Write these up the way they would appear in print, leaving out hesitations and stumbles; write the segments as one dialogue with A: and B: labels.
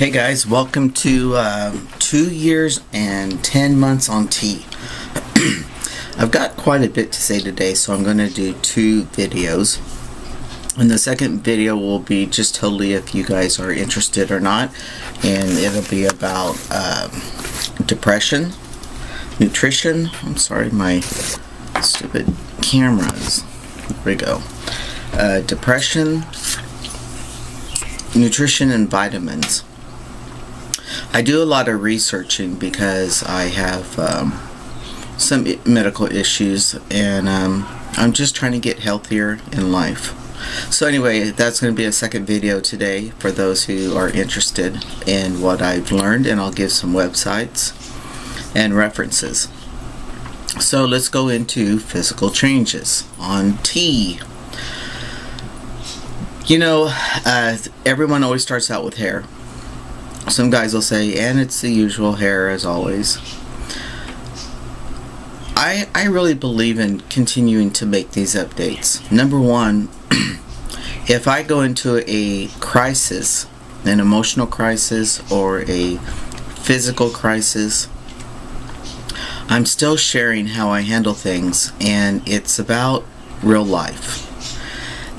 A: Hey guys, welcome to 2 years and 10 months on tea. I've got quite a bit to say today, so I'm going to do 2 videos. And the second video will be just totally if you guys are interested or not. And it'll be about depression, nutrition. I'm sorry, my stupid cameras. Here we go. Depression, nutrition, and vitamins. I do a lot of researching because I have some medical issues, and I'm just trying to get healthier in life. So anyway, that's going to be a second video today for those who are interested in what I've learned, and I'll give some websites and references. So let's go into physical changes on tea. You know, everyone always starts out with hair. Some guys will say, and it's the usual hair as always. I really believe in continuing to make these updates. Number one, if I go into a crisis, an emotional crisis or a physical crisis, I'm still sharing how I handle things, and it's about real life.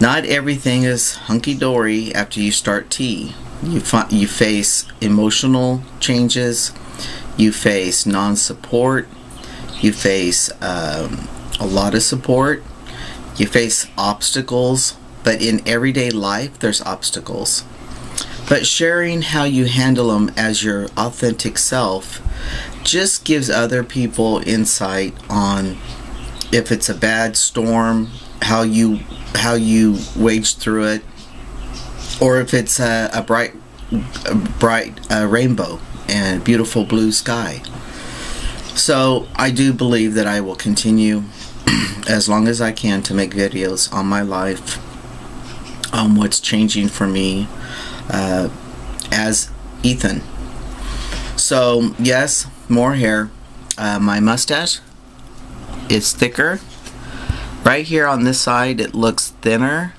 A: Not everything is hunky-dory after you start tea. You face emotional changes, you face non-support, you face a lot of support, you face obstacles, but in everyday life there's obstacles. But sharing how you handle them as your authentic self just gives other people insight on if it's a bad storm, how you wage through it, or if it's a bright rainbow and beautiful blue sky. So I do believe that I will continue as long as I can to make videos on my life, on what's changing for me as Ethan. So yes, more hair. My mustache is thicker. Right here on this side it looks thinner,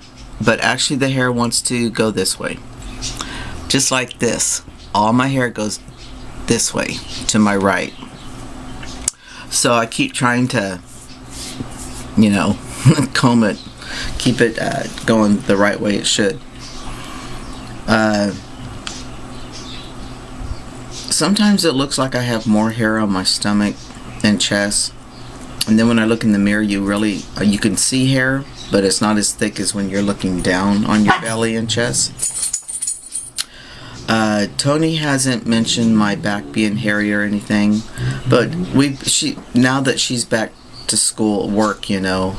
A: but actually the hair wants to go this way. Just like this. All my hair goes this way, to my right. So I keep trying to, you know, comb it, keep it going the right way it should. Sometimes it looks like I have more hair on my stomach and chest. And then when I look in the mirror, you can see hair, but it's not as thick as when you're looking down on your belly and chest. Tony hasn't mentioned my back being hairy or anything, but now that she's back to school, work, you know,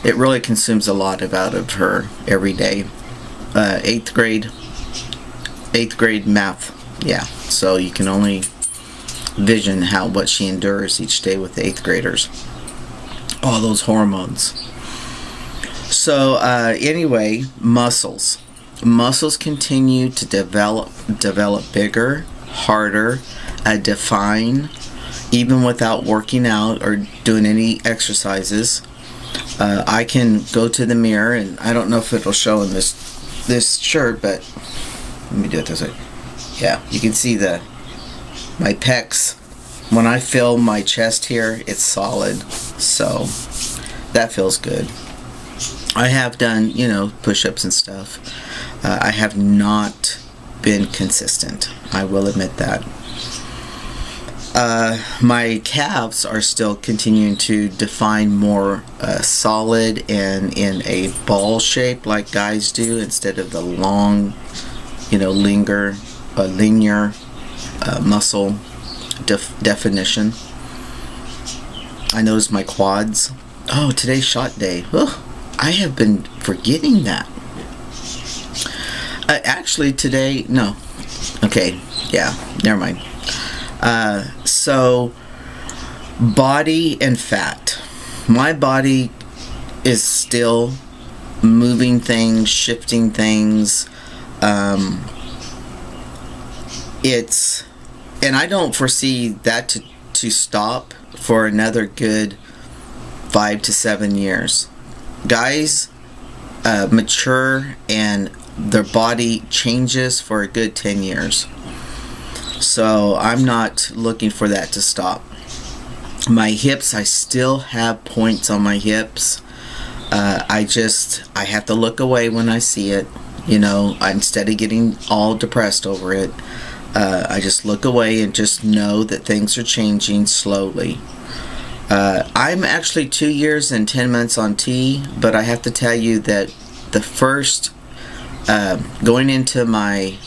A: it really consumes a lot out of her every day. 8th grade math, yeah. So you can only vision what she endures each day with the 8th graders. All those hormones. So anyway, muscles continue to develop bigger, harder, define, even without working out or doing any exercises. I can go to the mirror, and I don't know if it'll show in this shirt, but let me do it this way. Yeah, you can see my pecs. When I feel my chest here, it's solid, so that feels good. I have done, you know, push-ups and stuff. I have not been consistent, I will admit that. My calves are still continuing to define more solid and in a ball shape like guys do, instead of the long, you know, linear muscle definition. I noticed my quads. Oh, today's shot day. Ugh, I have been forgetting that. Actually today, no. Okay, yeah, never mind. So body and fat. My body is still moving things, shifting things. And I don't foresee that to stop for another good 5 to 7 years. Guys mature and their body changes for a good 10 years. So I'm not looking for that to stop. My hips, I still have points on my hips. I have to look away when I see it. Instead of getting all depressed over it, I just look away and just know that things are changing slowly. I'm actually 2 years and 10 months on T, but I have to tell you that the first, going into my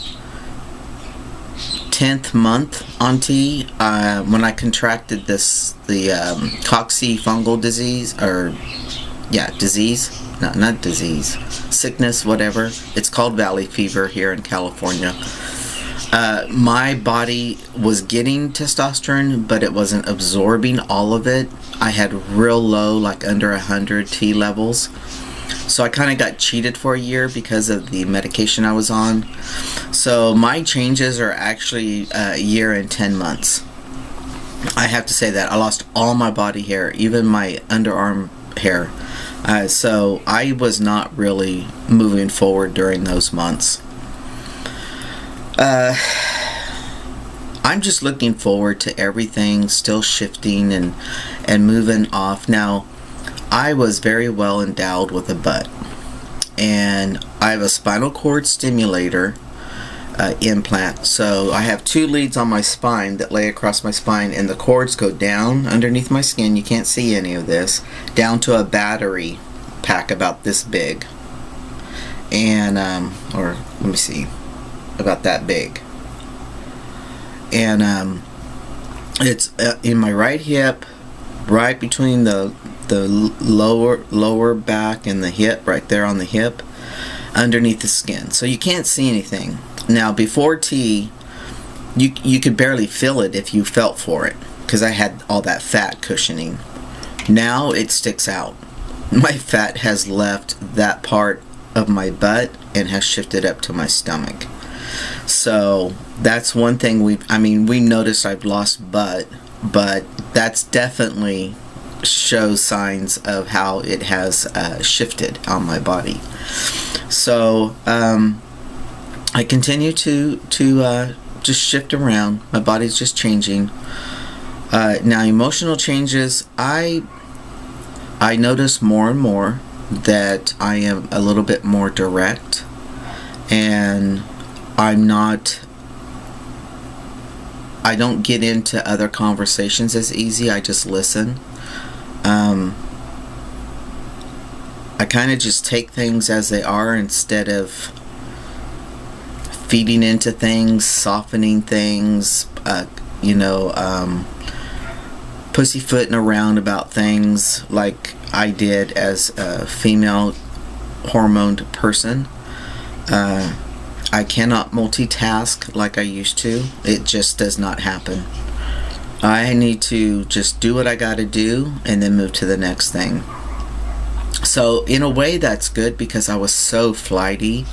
A: 10th month on T, when I contracted the cocci fungal disease, sickness, whatever. It's called valley fever here in California. My body was getting testosterone, but it wasn't absorbing all of it. I had real low, like under 100 T levels. So I kind of got cheated for a year because of the medication I was on. So my changes are actually a year and 10 months. I have to say that. I lost all my body hair, even my underarm hair. So I was not really moving forward during those months. I'm just looking forward to everything still shifting and moving off. Now, I was very well endowed with a butt, and I have a spinal cord stimulator implant. So I have 2 leads on my spine that lay across my spine, and the cords go down underneath my skin. You can't see any of this, down to a battery pack about this big, and or let me see, about that big. And it's in my right hip, right between the lower back and the hip, right there on the hip, underneath the skin. So you can't see anything. Now, before T, you could barely feel it if you felt for it, because I had all that fat cushioning. Now it sticks out. My fat has left that part of my butt and has shifted up to my stomach. So that's one thing we noticed I've lost butt, but that's definitely shows signs of how it has shifted on my body. So I continue to just shift around. My body's just changing. Now, emotional changes, I notice more and more that I am a little bit more direct, and I don't get into other conversations as easy. I just listen. I kind of just take things as they are instead of feeding into things, softening things, pussyfooting around about things like I did as a female hormoned person. I cannot multitask like I used to. It just does not happen. I need to just do what I got to do and then move to the next thing. So in a way that's good, because I was so flighty.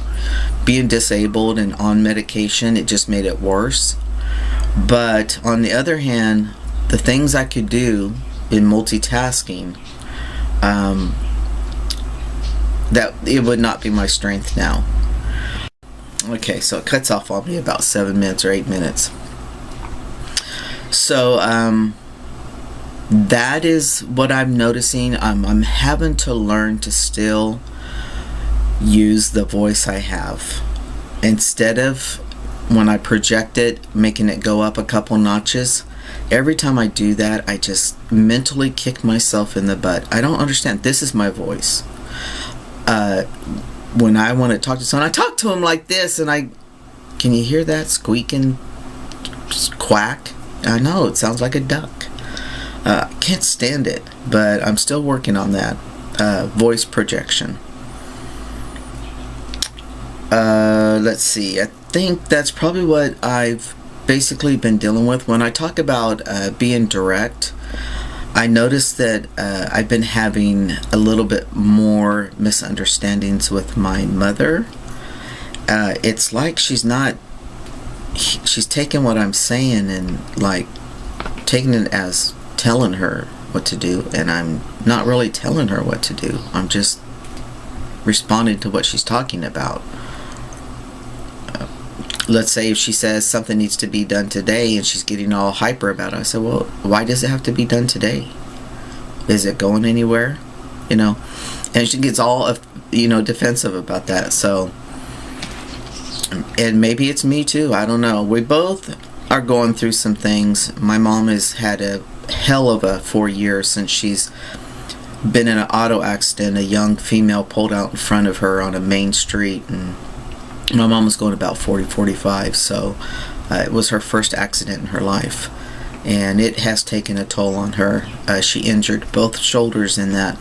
A: Being disabled and on medication, it just made it worse. But on the other hand, the things I could do in multitasking, that it would not be my strength now. Okay, so it cuts off on me about 7 minutes or 8 minutes. So that is what I'm noticing. I'm having to learn to still use the voice I have, instead of when I project it, making it go up a couple notches. Every time I do that, I just mentally kick myself in the butt. I don't understand. This is my voice. When I want to talk to someone, I talk to them like this, and can you hear that squeaking quack? I know, it sounds like a duck. I can't stand it, but I'm still working on that voice projection. Let's see, I think that's probably what I've basically been dealing with. When I talk about being direct, I noticed that I've been having a little bit more misunderstandings with my mother. It's like she's taking what I'm saying and like taking it as telling her what to do, and I'm not really telling her what to do. I'm just responding to what she's talking about. let's say if she says something needs to be done today and she's getting all hyper about it, I said, well, why does it have to be done today? Is it going anywhere? You know, and she gets all, you know, defensive about that. So, and maybe it's me too, I don't know. We both are going through some things. My mom has had a hell of a 4 years since she's been in an auto accident. A young female pulled out in front of her on a main street, and my mom was going about 40-45, so it was her first accident in her life, and it has taken a toll on her. She injured both shoulders in that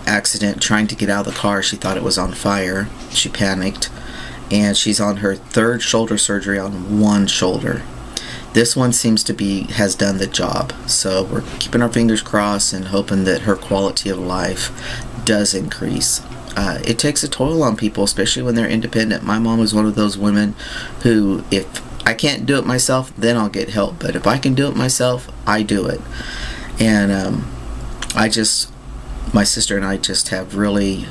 A: accident trying to get out of the car. She thought it was on fire. She panicked, and she's on her third shoulder surgery on one shoulder. This one seems to be, has done the job, so we're keeping our fingers crossed and hoping that her quality of life does increase. It takes a toll on people, especially when they're independent. My mom was one of those women who, if I can't do it myself, then I'll get help, but if I can do it myself, I do it. And my sister and I just have really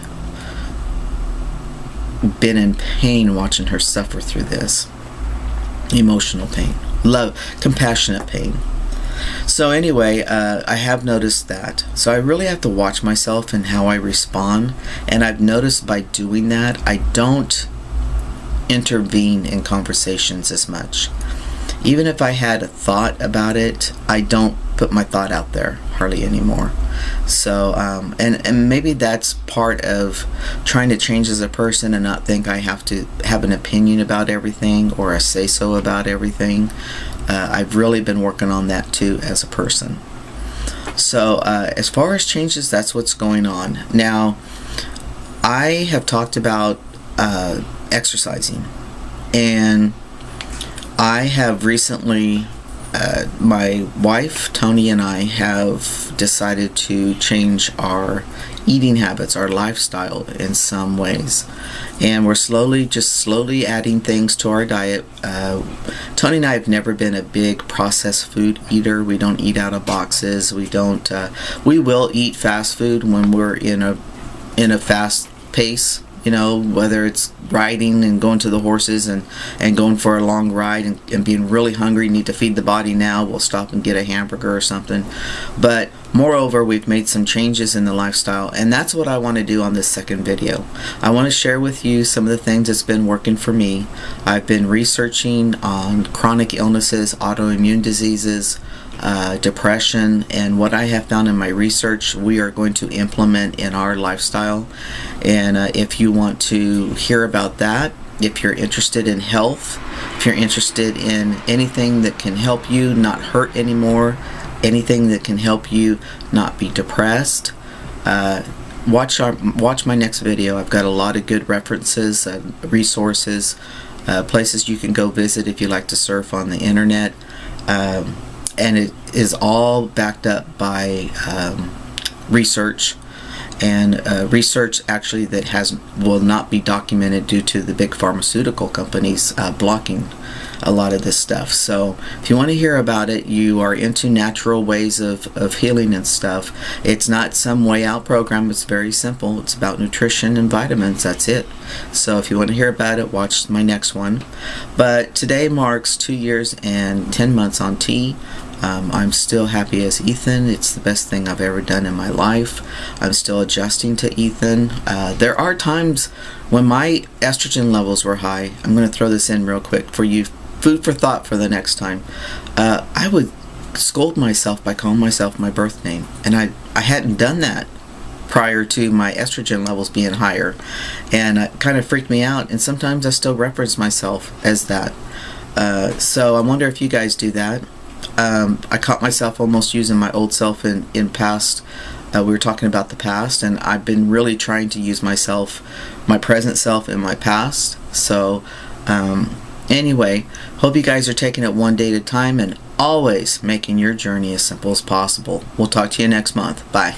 A: been in pain watching her suffer through this. Emotional pain. Love, compassionate pain. So anyway, I have noticed that. So I really have to watch myself and how I respond. And I've noticed by doing that, I don't intervene in conversations as much. Even if I had a thought about it, I don't put my thought out there hardly anymore. So, and maybe that's part of trying to change as a person and not think I have to have an opinion about everything or a say-so about everything. I've really been working on that too as a person. So, as far as changes, that's what's going on. Now, I have talked about exercising, and I have recently, my wife Tony and I have decided to change our eating habits, our lifestyle in some ways, and we're slowly adding things to our diet. Tony and I have never been a big processed food eater. We don't eat out of boxes. We don't. We will eat fast food when we're in a fast pace. You know, whether it's riding and going to the horses and going for a long ride and being really hungry, need to feed the body now, we'll stop and get a hamburger or something. But moreover, we've made some changes in the lifestyle, and that's what I want to do on this second video. I want to share with you some of the things that's been working for me. I've been researching on chronic illnesses, autoimmune diseases, depression, and what I have found in my research we are going to implement in our lifestyle. And if you want to hear about that, if you're interested in health, if you're interested in anything that can help you not hurt anymore, anything that can help you not be depressed, watch my next video. I've got a lot of good references, resources, places you can go visit if you like to surf on the internet. And it is all backed up by research, and research actually that will not be documented due to the big pharmaceutical companies blocking a lot of this stuff. So if you want to hear about it, you are into natural ways of healing and stuff, it's not some way out program. It's very simple. It's about nutrition and vitamins. That's it. So if you want to hear about it, watch my next one. But today marks 2 years and 10 months on T. I'm still happy as Ethan. It's the best thing I've ever done in my life. I'm still adjusting to Ethan. There are times when my estrogen levels were high. I'm going to throw this in real quick for you, food for thought for the next time. I would scold myself by calling myself my birth name, and I hadn't done that prior to my estrogen levels being higher, and it kind of freaked me out, and sometimes I still reference myself as that. So I wonder if you guys do that. I caught myself almost using my old self in past. We were talking about the past, and I've been really trying to use myself, my present self in my past. So anyway, hope you guys are taking it one day at a time and always making your journey as simple as possible. We'll talk to you next month. Bye.